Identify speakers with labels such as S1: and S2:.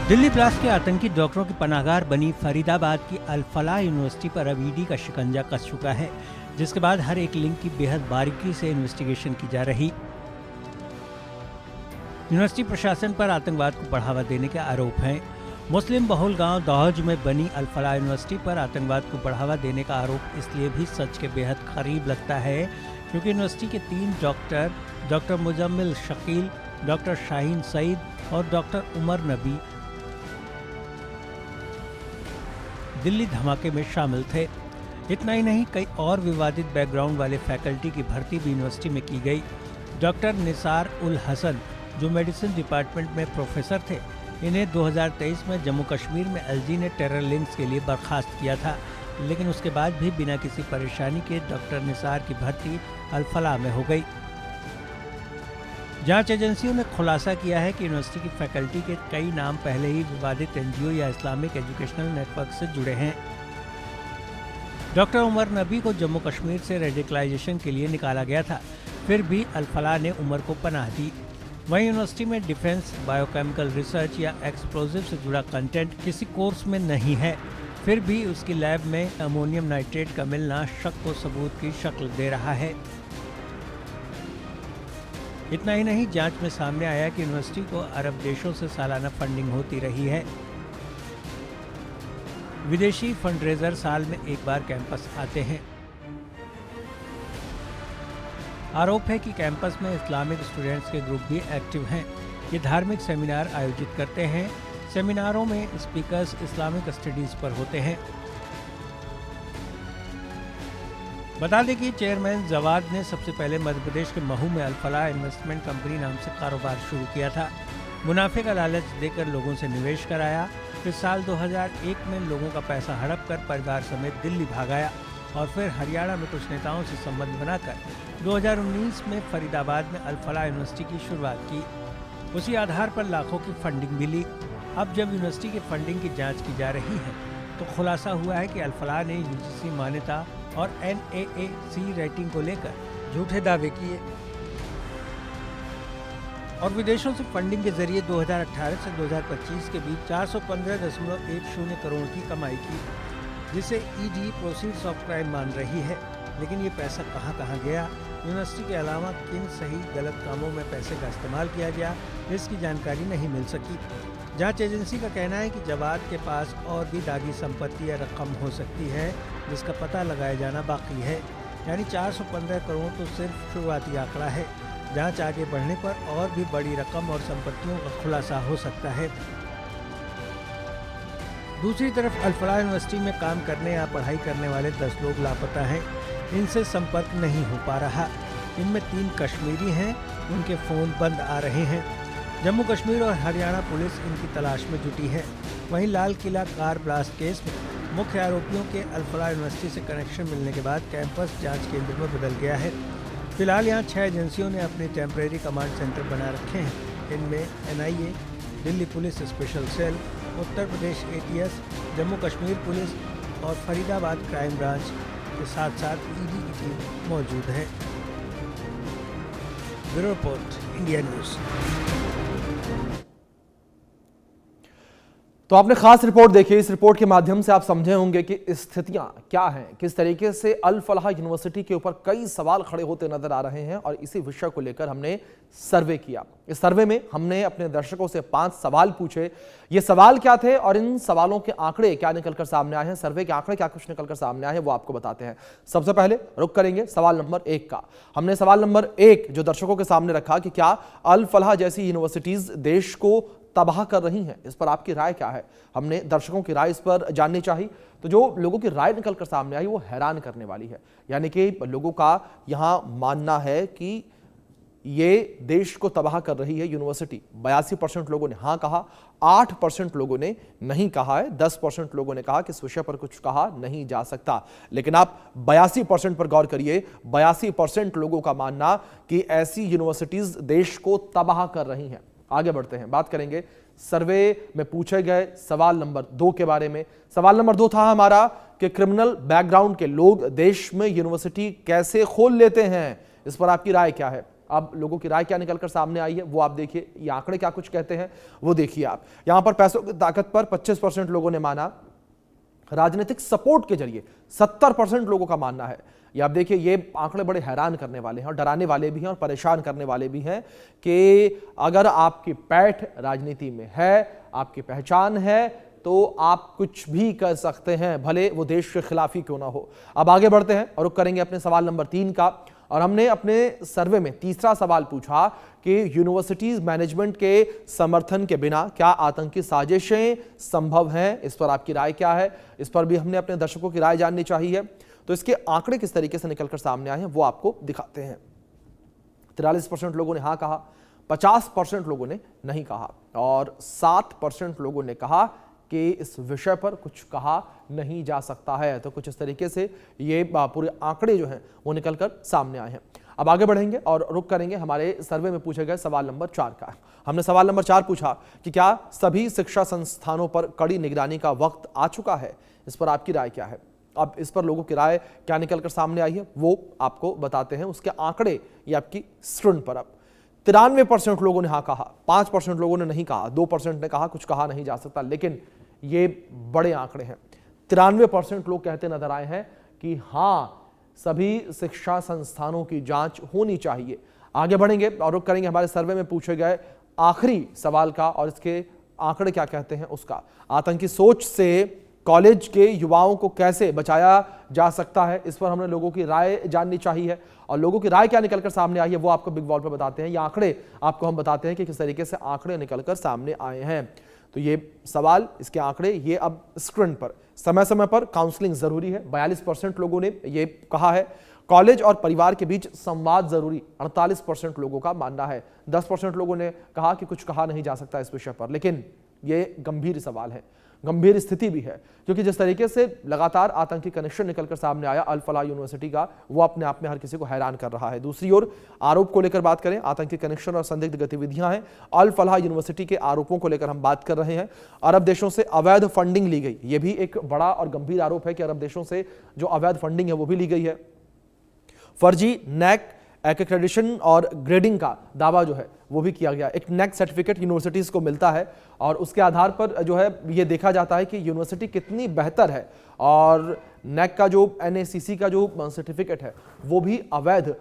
S1: Delhi blast के आतंकी डॉक्टरों की पनाहगार बनी फरीदाबाद की अल फलाह यूनिवर्सिटी पर अब ईडी का शिकंजा कस चुका है, जिसके बाद हर एक लिंक की बेहद बारीकी से इन्वेस्टिगेशन की जा रही। यूनिवर्सिटी प्रशासन पर आतंकवाद को बढ़ावा देने के आरोप हैं। मुस्लिम बहुल गांव दौहज में बनी अल फलाह यूनिवर्सिटी पर आतंकवाद को बढ़ावा देने का आरोप इसलिए भी सच के बेहद करीब लगता है क्योंकि यूनिवर्सिटी के 3 डॉक्टर मुजम्मिल शकील, डॉक्टर शाहीन सईद और डॉक्टर उमर नबी दिल्ली धमाके में शामिल थे। इतना ही नहीं, कई और विवादित बैकग्राउंड वाले फैकल्टी की भर्ती भी यूनिवर्सिटी में की गई। डॉक्टर निसार उल हसन, जो मेडिसिन डिपार्टमेंट में प्रोफेसर थे, इन्हें 2023 में जम्मू कश्मीर में एलजी ने टेरर लिंक्स के लिए बर्खास्त किया था, लेकिन उसके बाद भी बिना किसी परेशानी के डॉक्टर निसार की भर्ती अल फलाह में हो गई। जांच एजेंसियों ने खुलासा किया है कि यूनिवर्सिटी की फैकल्टी के कई नाम पहले ही विवादित एनजीओ या इस्लामिक एजुकेशनल नेटवर्क से जुड़े हैं। डॉक्टर उमर नबी को जम्मू कश्मीर से रेडिकलाइजेशन के लिए निकाला गया था, फिर भी अल फलाह ने उमर को पनाह दी। वहीं यूनिवर्सिटी में डिफेंस, बायोकेमिकल रिसर्च या एक्सप्लोजिव से जुड़ा कंटेंट किसी कोर्स में नहीं है, फिर भी उसकी लैब में अमोनियम नाइट्रेट का मिलना शक को सबूत की शक्ल दे रहा है। इतना ही नहीं, जांच में सामने आया कि यूनिवर्सिटी को अरब देशों से सालाना फंडिंग होती रही है। विदेशी फंडरेजर साल में एक बार कैंपस आते हैं। आरोप है कि कैंपस में इस्लामिक स्टूडेंट्स के ग्रुप भी एक्टिव हैं। ये धार्मिक सेमिनार आयोजित करते हैं। सेमिनारों में स्पीकर्स इस्लामिक स्टडीज पर होते हैं। बता दें कि चेयरमैन जवाद ने सबसे पहले मध्य प्रदेश के महू में अल फलाह इन्वेस्टमेंट कंपनी नाम से कारोबार शुरू किया था। मुनाफे का लालच देकर लोगों से निवेश कराया, फिर साल 2001 में लोगों का पैसा हड़प कर परिवार समेत दिल्ली भागाया और फिर हरियाणा में कुछ नेताओं से संबंध बनाकर 2019 में फरीदाबाद में अल फलाह यूनिवर्सिटी की शुरुआत की। उसी आधार पर लाखों की फंडिंग मिली। अब जब यूनिवर्सिटी की फंडिंग की जाँच की जा रही है तो खुलासा हुआ है कि अल फलाह ने यूजीसी मान्यता और NAAC रेटिंग को लेकर झूठे दावे किए और विदेशों से फंडिंग के जरिए 2018 से 2025 के बीच 415.10 करोड़ की कमाई की, जिसे ईडी प्रोसीड्स ऑफ क्राइम मान रही है। लेकिन ये पैसा कहां गया, यूनिवर्सिटी के अलावा किन सही गलत कामों में पैसे का इस्तेमाल किया गया, इसकी जानकारी नहीं मिल सकी। जांच एजेंसी का कहना है कि जवाद के पास और भी दागी संपत्ति या रकम हो सकती है, जिसका पता लगाया जाना बाकी है। यानी 415 करोड़ तो सिर्फ शुरुआती आंकड़ा है। जांच आगे बढ़ने पर और भी बड़ी रकम और संपत्तियों का खुलासा हो सकता है। दूसरी तरफ अल फलाह यूनिवर्सिटी में काम करने या पढ़ाई करने वाले 10 लोग लापता हैं। इनसे संपर्क नहीं हो पा रहा। इनमें 3 कश्मीरी हैं, उनके फ़ोन बंद आ रहे हैं। जम्मू कश्मीर और हरियाणा पुलिस इनकी तलाश में जुटी है। वहीं Lal Qila car blast case में मुख्य आरोपियों के अल फलाह यूनिवर्सिटी से कनेक्शन मिलने के बाद कैंपस जांच केंद्र में बदल गया है। फिलहाल यहां 6 एजेंसियों ने अपने टेम्परेरी कमांड सेंटर बना रखे हैं। इनमें NIA, Delhi police special cell, Uttar Pradesh ATS, Jammu Kashmir police और फरीदाबाद क्राइम ब्रांच के साथ साथ ईडी की टीम मौजूद है। Bureau report, India news.
S2: तो आपने खास रिपोर्ट देखी। इस रिपोर्ट के माध्यम से आप समझे होंगे कि स्थितियां क्या हैं, किस तरीके से अल फलाह यूनिवर्सिटी के ऊपर कई सवाल खड़े होते नजर आ रहे हैं और इसी विषय को लेकर हमने सर्वे किया। इस सर्वे में हमने अपने दर्शकों से 5 सवाल पूछे। ये सवाल क्या थे और इन सवालों के आंकड़े क्या निकलकर सामने आए हैं, सर्वे के आंकड़े क्या कुछ निकलकर सामने आए हैं, वो आपको बताते हैं। सबसे पहले रुक करेंगे सवाल नंबर 1 का। हमने सवाल नंबर 1 जो दर्शकों के सामने रखा कि क्या अल फलाह जैसी यूनिवर्सिटीज देश को तबाह कर रही हैं, इस पर आपकी राय क्या है। हमने दर्शकों की राय इस पर जाननी चाहिए। तो जो लोगों की राय निकलकर सामने आई वो हैरान करने वाली है। यानी कि लोगों का यहां मानना है कि ये देश को तबाह कर रही है यूनिवर्सिटी। 82% लोगों ने हाँ कहा, 8% लोगों ने नहीं कहा है, 10% लोगों ने कहा कि इस विषय पर कुछ कहा नहीं जा सकता। लेकिन आप 82% पर गौर करिए। 82% लोगों का मानना कि ऐसी यूनिवर्सिटीज देश को तबाह कर रही हैं। आगे बढ़ते हैं, बात करेंगे सर्वे में पूछे गए सवाल नंबर 2 के बारे में। सवाल नंबर 2 था हमारा कि क्रिमिनल बैकग्राउंड के लोग देश में यूनिवर्सिटी कैसे खोल लेते हैं, इस पर आपकी राय क्या है। अब लोगों की राय क्या निकलकर सामने आई है वो आप देखिए, ये आंकड़े क्या कुछ कहते हैं वो देखिए आप। यहां पर पैसों की ताकत पर 25% लोगों ने माना, राजनीतिक सपोर्ट के जरिए 70% लोगों का मानना है। ये आप देखिए, ये आंकड़े बड़े हैरान करने वाले हैं और डराने वाले भी हैं और परेशान करने वाले भी हैं कि अगर आपकी पैठ राजनीति में है, आपकी पहचान है, तो आप कुछ भी कर सकते हैं, भले वो देश के खिलाफ ही क्यों ना हो। अब आगे बढ़ते हैं और रुक करेंगे अपने सवाल नंबर 3 का। और हमने अपने सर्वे में तीसरा सवाल पूछा कि यूनिवर्सिटीज मैनेजमेंट के समर्थन के बिना क्या आतंकी साजिशें संभव हैं। इस पर आपकी राय क्या है, इस पर भी हमने अपने दर्शकों की राय जाननी चाहिए। तो इसके आंकड़े किस तरीके से निकलकर सामने आए हैं वो आपको दिखाते हैं। 43% लोगों ने हाँ कहा, 50% लोगों ने नहीं कहा और 7% लोगों ने कहा कि इस विषय पर कुछ कहा नहीं जा सकता है। तो कुछ इस तरीके से ये पूरे आंकड़े जो हैं वो निकलकर सामने आए हैं। अब आगे बढ़ेंगे और रुक करेंगे हमारे सर्वे में पूछे गए सवाल नंबर 4 का। हमने सवाल नंबर 4 पूछा कि क्या सभी शिक्षा संस्थानों पर कड़ी निगरानी का वक्त आ चुका है। इस पर आपकी राय क्या है। अब इस पर लोगों की राय क्या निकलकर सामने आई है वो आपको बताते हैं। उसके आंकड़े ये आपकी स्क्रीन पर। अब 93% लोगों ने हाँ कहा, 5% लोगों ने नहीं कहा, 2% ने कहा कुछ कहा नहीं जा सकता। लेकिन ये बड़े आंकड़े हैं। 93% लोग कहते नजर आए हैं कि हाँ, सभी शिक्षा संस्थानों की जांच होनी चाहिए। आगे बढ़ेंगे और रुक करेंगे हमारे सर्वे में पूछे गए आखिरी सवाल का और इसके आंकड़े क्या कहते हैं उसका। आतंकी सोच से कॉलेज के युवाओं को कैसे बचाया जा सकता है, इस पर हमने लोगों की राय जाननी चाहिए और लोगों की राय क्या निकलकर सामने आई है वो आपको बिग वॉल पर बताते हैं। ये आंकड़े आपको हम बताते हैं कि किस तरीके से आंकड़े निकलकर सामने आए हैं। तो ये सवाल, इसके आंकड़े ये अब स्क्रीन पर। समय समय पर काउंसलिंग जरूरी है, 42% लोगों ने ये कहा है। कॉलेज और परिवार के बीच संवाद जरूरी, 48% लोगों का मानना है। 10% लोगों ने कहा कि कुछ कहा नहीं जा सकता इस विषय पर। लेकिन ये गंभीर सवाल है, गंभीर स्थिति भी है, क्योंकि जिस तरीके से लगातार आतंकी कनेक्शन निकलकर सामने आया अल फलाह यूनिवर्सिटी का, वो अपने आप में हर किसी को हैरान कर रहा है। दूसरी ओर आरोप को लेकर बात करें, आतंकी कनेक्शन और संदिग्ध गतिविधियां हैं। अल फलाह यूनिवर्सिटी के आरोपों को लेकर हम बात कर रहे हैं। अरब देशों से अवैध फंडिंग ली गई, यह भी एक बड़ा और गंभीर आरोप है कि अरब देशों से जो अवैध फंडिंग है वो भी ली गई है। फर्जी नैक एक्रेडिटेशन और ग्रेडिंग का दावा जो है वो भी किया गया। एक नैक सर्टिफिकेट यूनिवर्सिटीज को मिलता है और उसके आधार पर जो है ये देखा जाता है कि यूनिवर्सिटी कितनी बेहतर है, और नैक का जो NACC का जो सर्टिफिकेट है वो भी अवैध